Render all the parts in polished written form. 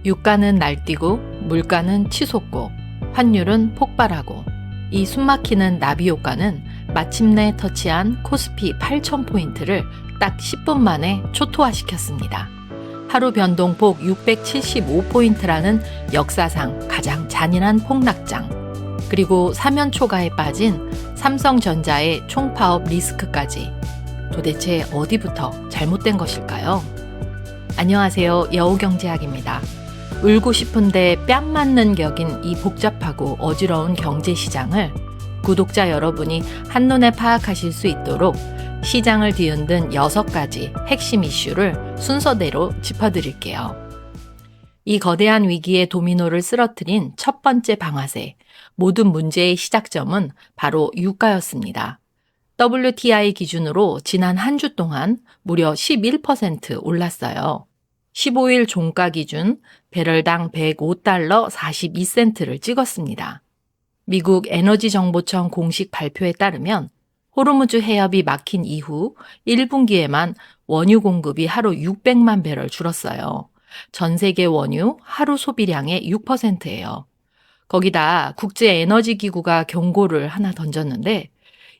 유가는 날뛰고 물가는 치솟고 환율은 폭발하고 이 숨막히는 나비 효과는 마침내 터치한 코스피 8,000포인트를 딱 10분 만에 초토화시켰습니다. 하루 변동폭 675포인트라는 역사상 가장 잔인한 폭락장. 그리고 사면 초가에 빠진 삼성전자의 총파업 리스크까지. 도대체 어디부터 잘못된 것일까요? 안녕하세요. 여우경제학입니다. 울고 싶은데 뺨 맞는 격인 이 복잡하고 어지러운 경제시장을 구독자 여러분이 한눈에 파악하실 수 있도록 시장을 뒤흔든 6가지 핵심 이슈를 순서대로 짚어드릴게요. 이 거대한 위기의 도미노를 쓰러뜨린 첫 번째 방아쇠, 모든 문제의 시작점은 바로 유가였습니다. WTI 기준으로 지난 한 주 동안 무려 11% 올랐어요. 15일 종가 기준 배럴당 105달러 42센트를 찍었습니다. 미국 에너지정보청 공식 발표에 따르면 호르무즈 해협이 막힌 이후 1분기에만 원유 공급이 하루 600만 배럴 줄었어요. 전 세계 원유 하루 소비량의 6%예요. 거기다 국제에너지기구가 경고를 하나 던졌는데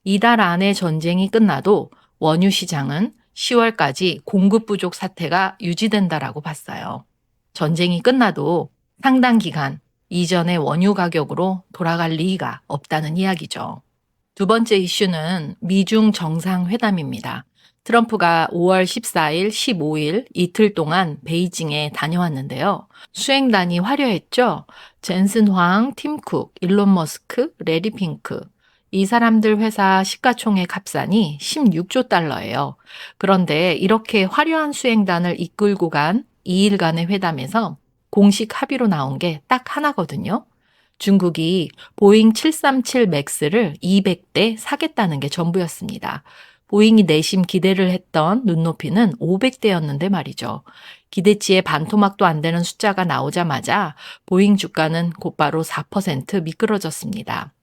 이달 안에 전쟁이 끝나도 원유 시장은 10월까지 공급 부족 사태가 유지된다라고 봤어요. 전쟁이 끝나도 상당 기간 이전의 원유 가격으로 돌아갈 리가 없다는 이야기죠. 두 번째 이슈는 미중 정상회담입니다. 트럼프가 5월 14일, 15일 이틀 동안 베이징에 다녀왔는데요. 수행단이 화려했죠. 젠슨 황, 팀 쿡, 일론 머스크, 레리 핑크. 이 사람들 회사 시가총액 합산이 16조 달러예요. 그런데 이렇게 화려한 수행단을 이끌고 간 2일간의 회담에서 공식 합의로 나온 게 딱 하나거든요. 중국이 보잉 737 맥스를 200대 사겠다는 게 전부였습니다. 보잉이 내심 기대를 했던 눈높이는 500대였는데 말이죠. 기대치의 반토막도 안 되는 숫자가 나오자마자 보잉 주가는 곧바로 4% 미끄러졌습니다.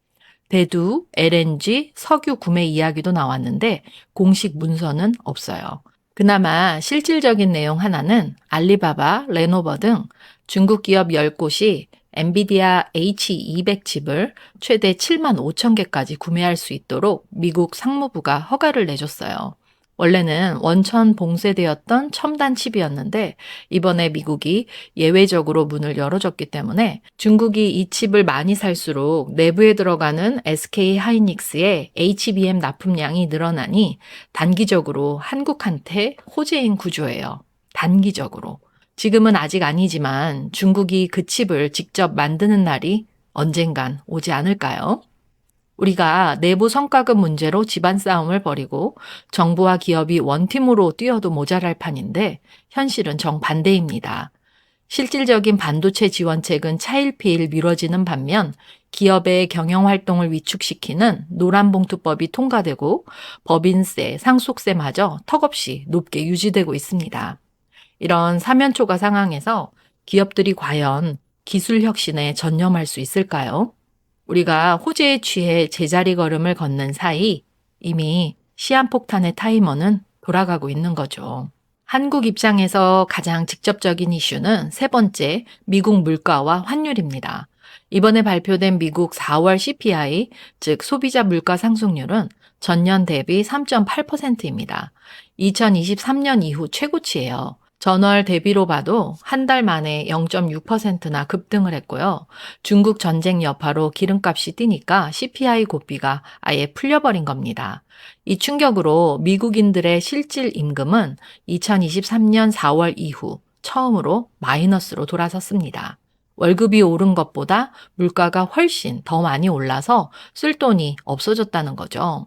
대두, LNG, 석유 구매 이야기도 나왔는데 공식 문서는 없어요. 그나마 실질적인 내용 하나는 알리바바, 레노버 등 중국 기업 10곳이 엔비디아 H200 칩을 최대 7만 5천 개까지 구매할 수 있도록 미국 상무부가 허가를 내줬어요. 원래는 원천 봉쇄되었던 첨단 칩이었는데 이번에 미국이 예외적으로 문을 열어줬기 때문에 중국이 이 칩을 많이 살수록 내부에 들어가는 SK 하이닉스의 HBM 납품량이 늘어나니 단기적으로 한국한테 호재인 구조예요. 단기적으로. 지금은 아직 아니지만 중국이 그 칩을 직접 만드는 날이 언젠간 오지 않을까요? 우리가 내부 성과급 문제로 집안 싸움을 벌이고 정부와 기업이 원팀으로 뛰어도 모자랄 판인데 현실은 정반대입니다. 실질적인 반도체 지원책은 차일피일 미뤄지는 반면 기업의 경영활동을 위축시키는 노란봉투법이 통과되고 법인세, 상속세마저 턱없이 높게 유지되고 있습니다. 이런 사면초가 상황에서 기업들이 과연 기술 혁신에 전념할 수 있을까요? 우리가 호재에 취해 제자리 걸음을 걷는 사이 이미 시한폭탄의 타이머는 돌아가고 있는 거죠. 한국 입장에서 가장 직접적인 이슈는 세 번째, 미국 물가와 환율입니다. 이번에 발표된 미국 4월 CPI, 즉 소비자 물가 상승률은 전년 대비 3.8%입니다. 2023년 이후 최고치예요. 전월 대비로 봐도 한 달 만에 0.6%나 급등을 했고요. 중국 전쟁 여파로 기름값이 뛰니까 CPI 고삐가 아예 풀려버린 겁니다. 이 충격으로 미국인들의 실질 임금은 2023년 4월 이후 처음으로 마이너스로 돌아섰습니다. 월급이 오른 것보다 물가가 훨씬 더 많이 올라서 쓸 돈이 없어졌다는 거죠.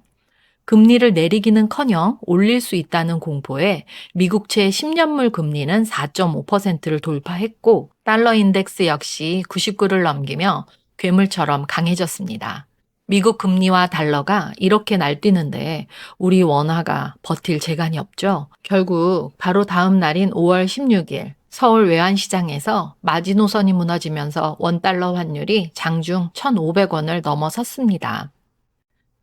금리를 내리기는커녕 올릴 수 있다는 공포에 미국채 10년물 금리는 4.5%를 돌파했고 달러 인덱스 역시 99를 넘기며 괴물처럼 강해졌습니다. 미국 금리와 달러가 이렇게 날뛰는데 우리 원화가 버틸 재간이 없죠. 결국 바로 다음 날인 5월 16일 서울 외환시장에서 마지노선이 무너지면서 원달러 환율이 장중 1,500원을 넘어섰습니다.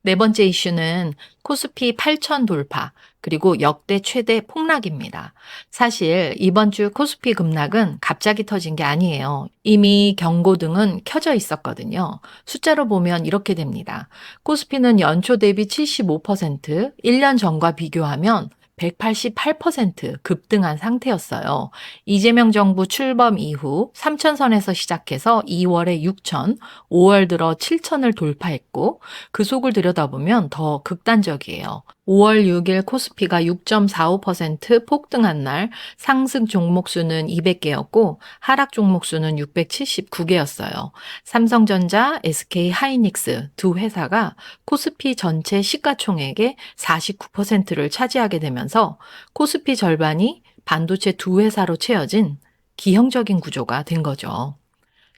네 번째 이슈는 코스피 8천 돌파, 그리고 역대 최대 폭락입니다. 사실 이번 주 코스피 급락은 갑자기 터진 게 아니에요. 이미 경고등은 켜져 있었거든요. 숫자로 보면 이렇게 됩니다. 코스피는 연초 대비 75%, 1년 전과 비교하면 188% 급등한 상태였어요. 이재명 정부 출범 이후 3천선에서 시작해서 2월에 6천, 5월 들어 7천을 돌파했고 그 속을 들여다보면 더 극단적이에요. 5월 6일 코스피가 6.45% 폭등한 날 상승 종목 수는 200개였고 하락 종목 수는 679개였어요. 삼성전자, SK 하이닉스 두 회사가 코스피 전체 시가총액의 49%를 차지하게 되면서 코스피 절반이 반도체 두 회사로 채워진 기형적인 구조가 된 거죠.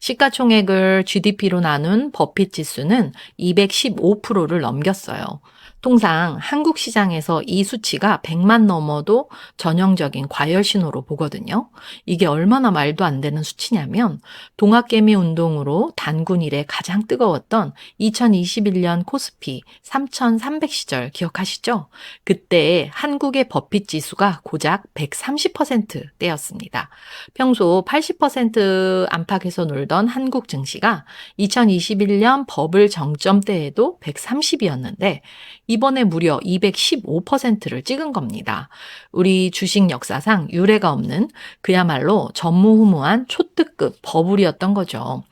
시가총액을 GDP로 나눈 버핏 지수는 215%를 넘겼어요. 통상 한국 시장에서 이 수치가 100만 넘어도 전형적인 과열 신호로 보거든요. 이게 얼마나 말도 안 되는 수치냐면 동학개미 운동으로 단군 이래 가장 뜨거웠던 2021년 코스피 3,300 시절 기억하시죠? 그때 한국의 버핏 지수가 고작 130%대였습니다. 평소 80% 안팎에서 놀던 한국 증시가 2021년 버블 정점 때에도 130이었는데 이번에 무려 215%를 찍은 겁니다. 우리 주식 역사상 유례가 없는 그야말로 전무후무한 초특급 버블이었던 거죠.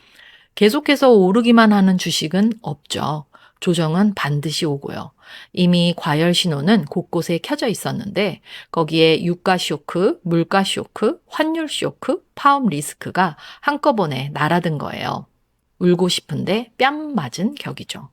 계속해서 오르기만 하는 주식은 없죠. 조정은 반드시 오고요. 이미 과열 신호는 곳곳에 켜져 있었는데 거기에 유가 쇼크, 물가 쇼크, 환율 쇼크, 파업 리스크가 한꺼번에 날아든 거예요. 울고 싶은데 뺨 맞은 격이죠.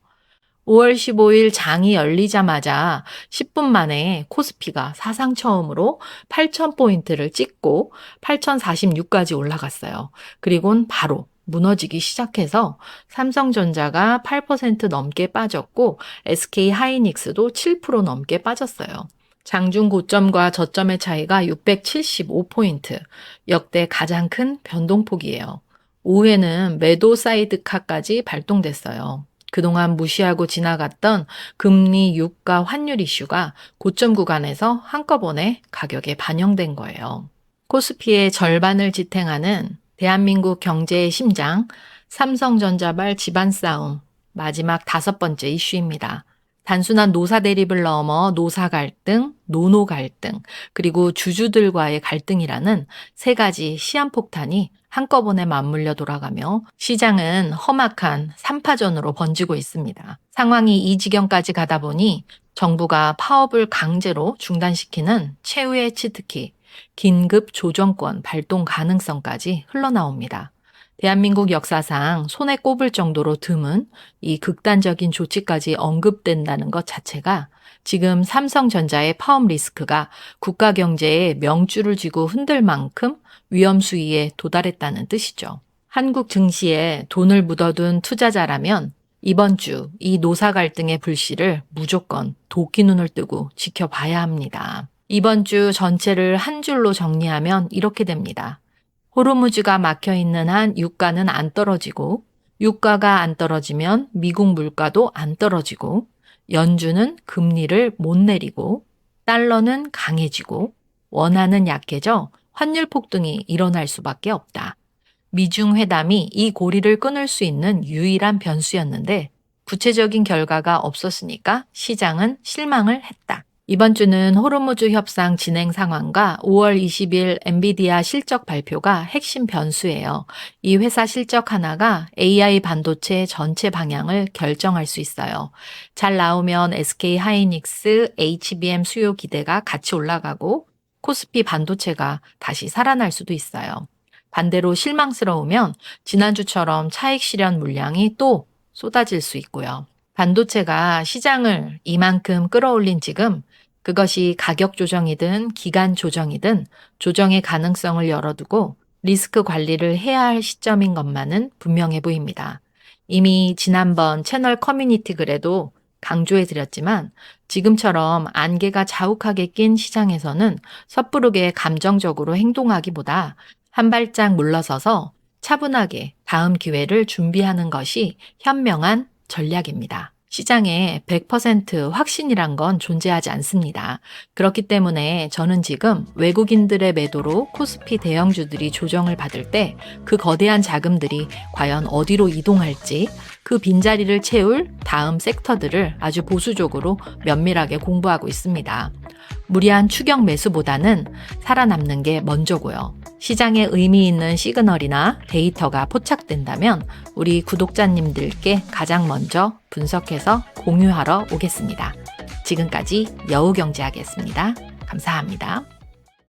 5월 15일 장이 열리자마자 10분 만에 코스피가 사상 처음으로 8,000포인트를 찍고 8,046까지 올라갔어요. 그리고는 바로 무너지기 시작해서 삼성전자가 8% 넘게 빠졌고 SK 하이닉스도 7% 넘게 빠졌어요. 장중 고점과 저점의 차이가 675포인트, 역대 가장 큰 변동폭이에요. 오후에는 매도 사이드카까지 발동됐어요. 그동안 무시하고 지나갔던 금리, 유가, 환율 이슈가 고점 구간에서 한꺼번에 가격에 반영된 거예요. 코스피의 절반을 지탱하는 대한민국 경제의 심장, 삼성전자발 집안 싸움, 마지막 5번째 이슈입니다. 단순한 노사 대립을 넘어 노사 갈등, 노노 갈등, 그리고 주주들과의 갈등이라는 세 가지 시한폭탄이 한꺼번에 맞물려 돌아가며 시장은 험악한 3파전으로 번지고 있습니다. 상황이 이 지경까지 가다 보니 정부가 파업을 강제로 중단시키는 최후의 치트키, 긴급 조정권 발동 가능성까지 흘러나옵니다. 대한민국 역사상 손에 꼽을 정도로 드문 이 극단적인 조치까지 언급된다는 것 자체가 지금 삼성전자의 파업 리스크가 국가 경제에 명줄을 쥐고 흔들 만큼 위험 수위에 도달했다는 뜻이죠. 한국 증시에 돈을 묻어둔 투자자라면 이번 주 이 노사 갈등의 불씨를 무조건 도끼 눈을 뜨고 지켜봐야 합니다. 이번 주 전체를 한 줄로 정리하면 이렇게 됩니다. 호르무즈가 막혀있는 한 유가는 안 떨어지고 유가가 안 떨어지면 미국 물가도 안 떨어지고 연준은 금리를 못 내리고 달러는 강해지고 원화는 약해져 환율 폭등이 일어날 수밖에 없다. 미중 회담이 이 고리를 끊을 수 있는 유일한 변수였는데 구체적인 결과가 없었으니까 시장은 실망을 했다. 이번 주는 호르무즈 협상 진행 상황과 5월 20일 엔비디아 실적 발표가 핵심 변수예요. 이 회사 실적 하나가 AI 반도체 전체 방향을 결정할 수 있어요. 잘 나오면 SK 하이닉스, HBM 수요 기대가 같이 올라가고 코스피 반도체가 다시 살아날 수도 있어요. 반대로 실망스러우면 지난주처럼 차익 실현 물량이 또 쏟아질 수 있고요. 반도체가 시장을 이만큼 끌어올린 지금 그것이 가격 조정이든 기간 조정이든 조정의 가능성을 열어두고 리스크 관리를 해야 할 시점인 것만은 분명해 보입니다. 이미 지난번 채널 커뮤니티 글에도 강조해드렸지만 지금처럼 안개가 자욱하게 낀 시장에서는 섣부르게 감정적으로 행동하기보다 한 발짝 물러서서 차분하게 다음 기회를 준비하는 것이 현명한 전략입니다. 시장에 100% 확신이란 건 존재하지 않습니다. 그렇기 때문에 저는 지금 외국인들의 매도로 코스피 대형주들이 조정을 받을 때 그 거대한 자금들이 과연 어디로 이동할지, 그 빈자리를 채울 다음 섹터들을 아주 보수적으로 면밀하게 공부하고 있습니다. 무리한 추격 매수보다는 살아남는 게 먼저고요. 시장에 의미 있는 시그널이나 데이터가 포착된다면 우리 구독자님들께 가장 먼저 분석해서 공유하러 오겠습니다. 지금까지 여우경제하겠습니다. 감사합니다.